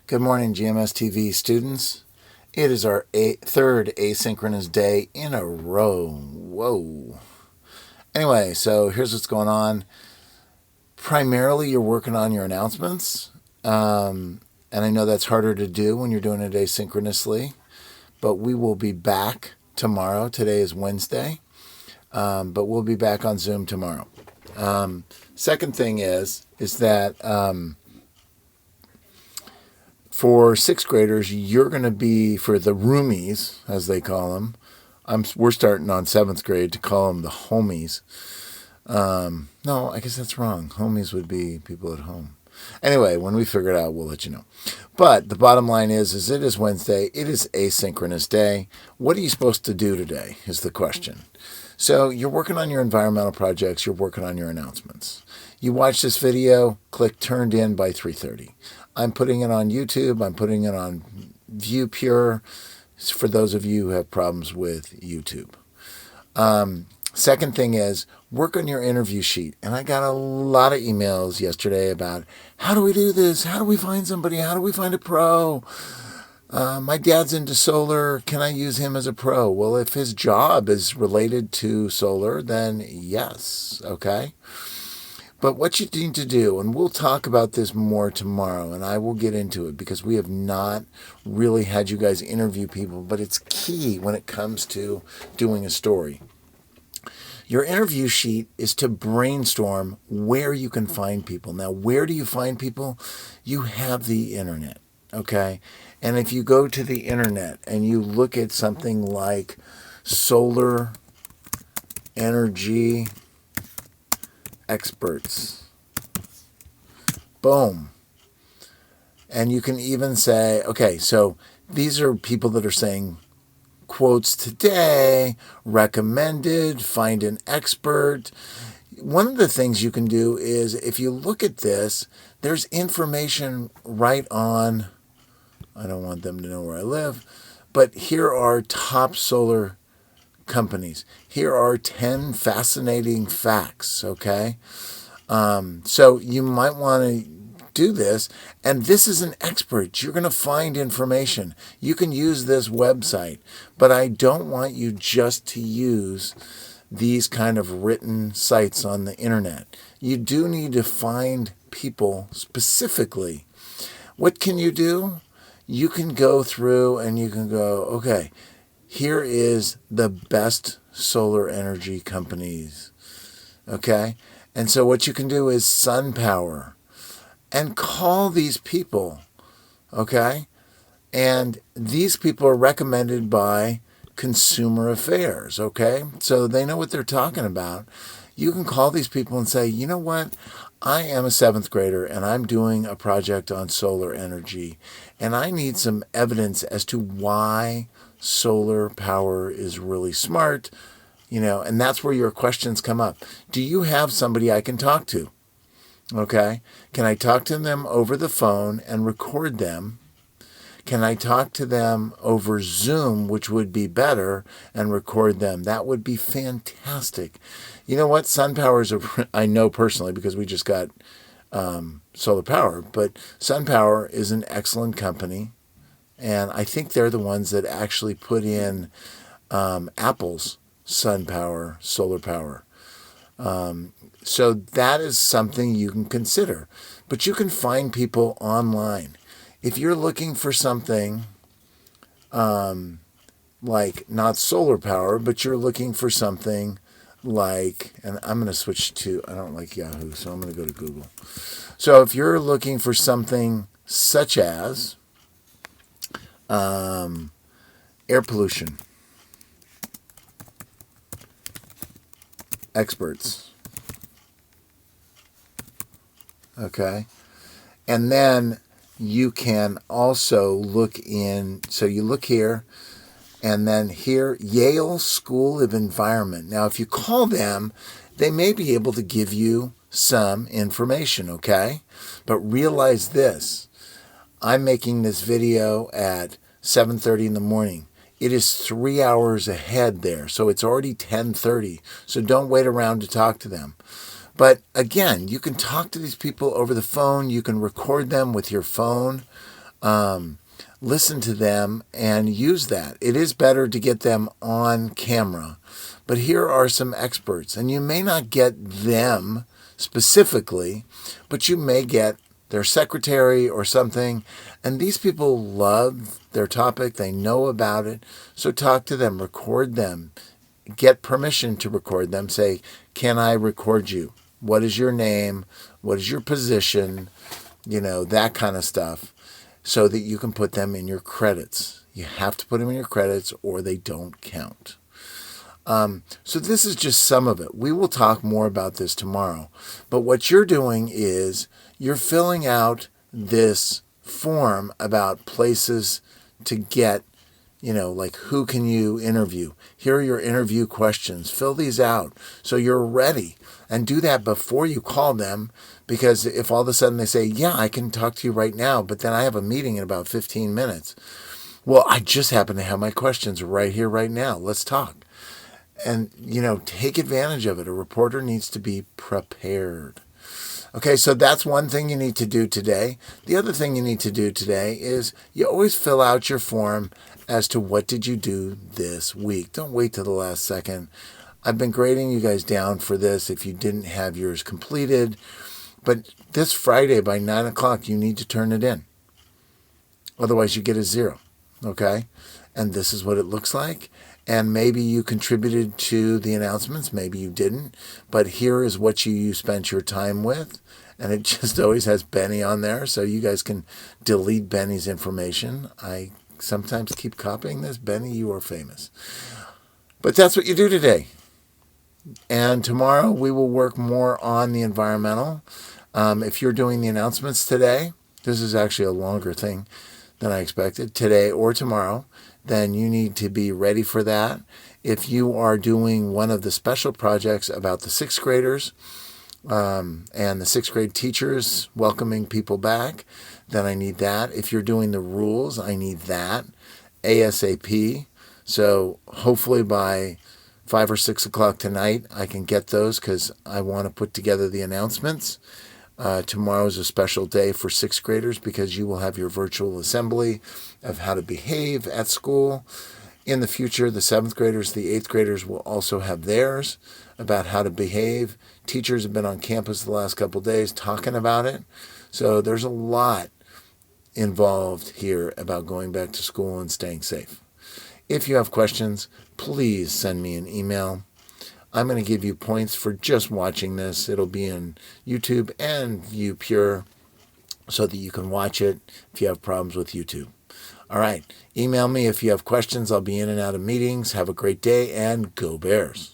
Good morning, GMSTV students. It is our third asynchronous day in a row. Whoa. Anyway, so here's what's going on. Primarily, you're working on your announcements. And I know that's harder to do when you're doing it asynchronously. But we will be back tomorrow. Today is Wednesday. But we'll be back on Zoom tomorrow. Second thing is that for sixth graders, you're going to be, for the roomies, as they call them, we're starting on seventh grade to call them the homies. No, I guess that's wrong. Homies would be people at home. Anyway, when we figure it out, we'll let you know. But the bottom line is it is Wednesday. It is asynchronous day. What are you supposed to do today is the question. So you're working on your environmental projects. You're working on your announcements. You watch this video, click turned in by 3:30. I'm putting it on YouTube. I'm putting it on ViewPure for those of you who have problems with YouTube. Second thing is work on your interview sheet. And I got a lot of emails yesterday about how do we do this? How do we find somebody? How do we find a pro? My dad's into solar. Can I use him as a pro? Well, if his job is related to solar, then yes, okay? But what you need to do, and we'll talk about this more tomorrow, and I will get into it because we have not really had you guys interview people, but it's key when it comes to doing a story. Your interview sheet is to brainstorm where you can find people. Now, where do you find people? You have the internet, okay? And if you go to the internet and you look at something like solar energy experts, boom. And you can even say, okay, so these are people that are saying quotes today, recommended, find an expert. One of the things you can do is if you look at this, there's information right on, I don't want them to know where I live, but here are top solar companies. Here are 10 fascinating facts, okay? So you might want to do this, and this is an expert. You're going to find information. You can use this website, but I don't want you just to use these kind of written sites on the internet. You do need to find people specifically. What can you do? You can go through and you can go, okay, here is the best solar energy companies, okay? And so what you can do is SunPower and call these people, okay? And these people are recommended by Consumer Affairs, okay? So they know what they're talking about. You can call these people and say, you know what? I am a seventh grader and I'm doing a project on solar energy, and I need some evidence as to why solar power is really smart, and that's where your questions come up. Do you have somebody I can talk to? Okay. Can I talk to them over the phone and record them? Can I talk to them over Zoom, which would be better, and record them? That would be fantastic. You know what? SunPower I know personally because we just got solar power, but SunPower is an excellent company. And I think they're the ones that actually put in Apple's SunPower, solar power. So that is something you can consider. But you can find people online. If you're looking for something like not solar power, but you're looking for something like, and I'm going to switch to, I don't like Yahoo, so I'm going to go to Google. So if you're looking for something such as air pollution experts, okay, and then you can also look in, so you look here, and then here, Yale School of Environment. Now, if you call them, they may be able to give you some information, okay? But realize this, I'm making this video at 7:30 in the morning. It is 3 hours ahead there, so it's already 10:30. So don't wait around to talk to them. But again, you can talk to these people over the phone. You can record them with your phone. Listen to them and use that. It is better to get them on camera. But here are some experts, and you may not get them specifically, but you may get their secretary or something. And these people love their topic. They know about it. So talk to them, record them, get permission to record them. Say, can I record you? What is your name? What is your position? That kind of stuff, so that you can put them in your credits. You have to put them in your credits or they don't count. So this is just some of it. We will talk more about this tomorrow. But what you're doing is you're filling out this form about places to get, like who can you interview? Here are your interview questions. Fill these out so you're ready. And do that before you call them, because if all of a sudden they say, yeah, I can talk to you right now, but then I have a meeting in about 15 minutes. Well, I just happen to have my questions right here, right now. Let's talk. And, take advantage of it. A reporter needs to be prepared. Okay, so that's one thing you need to do today. The other thing you need to do today is you always fill out your form as to what did you do this week. Don't wait till the last second. I've been grading you guys down for this if you didn't have yours completed. But this Friday by 9 o'clock, you need to turn it in. Otherwise, you get a 0. Okay? And this is what it looks like. And maybe you contributed to the announcements. Maybe you didn't. But here is what you spent your time with. And it just always has Benny on there. So you guys can delete Benny's information. I sometimes keep copying this. Benny, you are famous. But that's what you do today. And tomorrow we will work more on the environmental. If you're doing the announcements today, this is actually a longer thing than I expected, today or tomorrow, then you need to be ready for that. If you are doing one of the special projects about the 6th graders and the 6th grade teachers welcoming people back, then I need that. If you're doing the rules, I need that ASAP. So hopefully by 5 or 6 o'clock tonight, I can get those because I want to put together the announcements. Tomorrow is a special day for 6th graders because you will have your virtual assembly of how to behave at school. In the future, the 7th graders, the 8th graders will also have theirs about how to behave. Teachers have been on campus the last couple of days talking about it. So there's a lot involved here about going back to school and staying safe. If you have questions, please send me an email. I'm going to give you points for just watching this. It'll be in YouTube and ViewPure so that you can watch it if you have problems with YouTube. All right. Email me if you have questions. I'll be in and out of meetings. Have a great day and go Bears.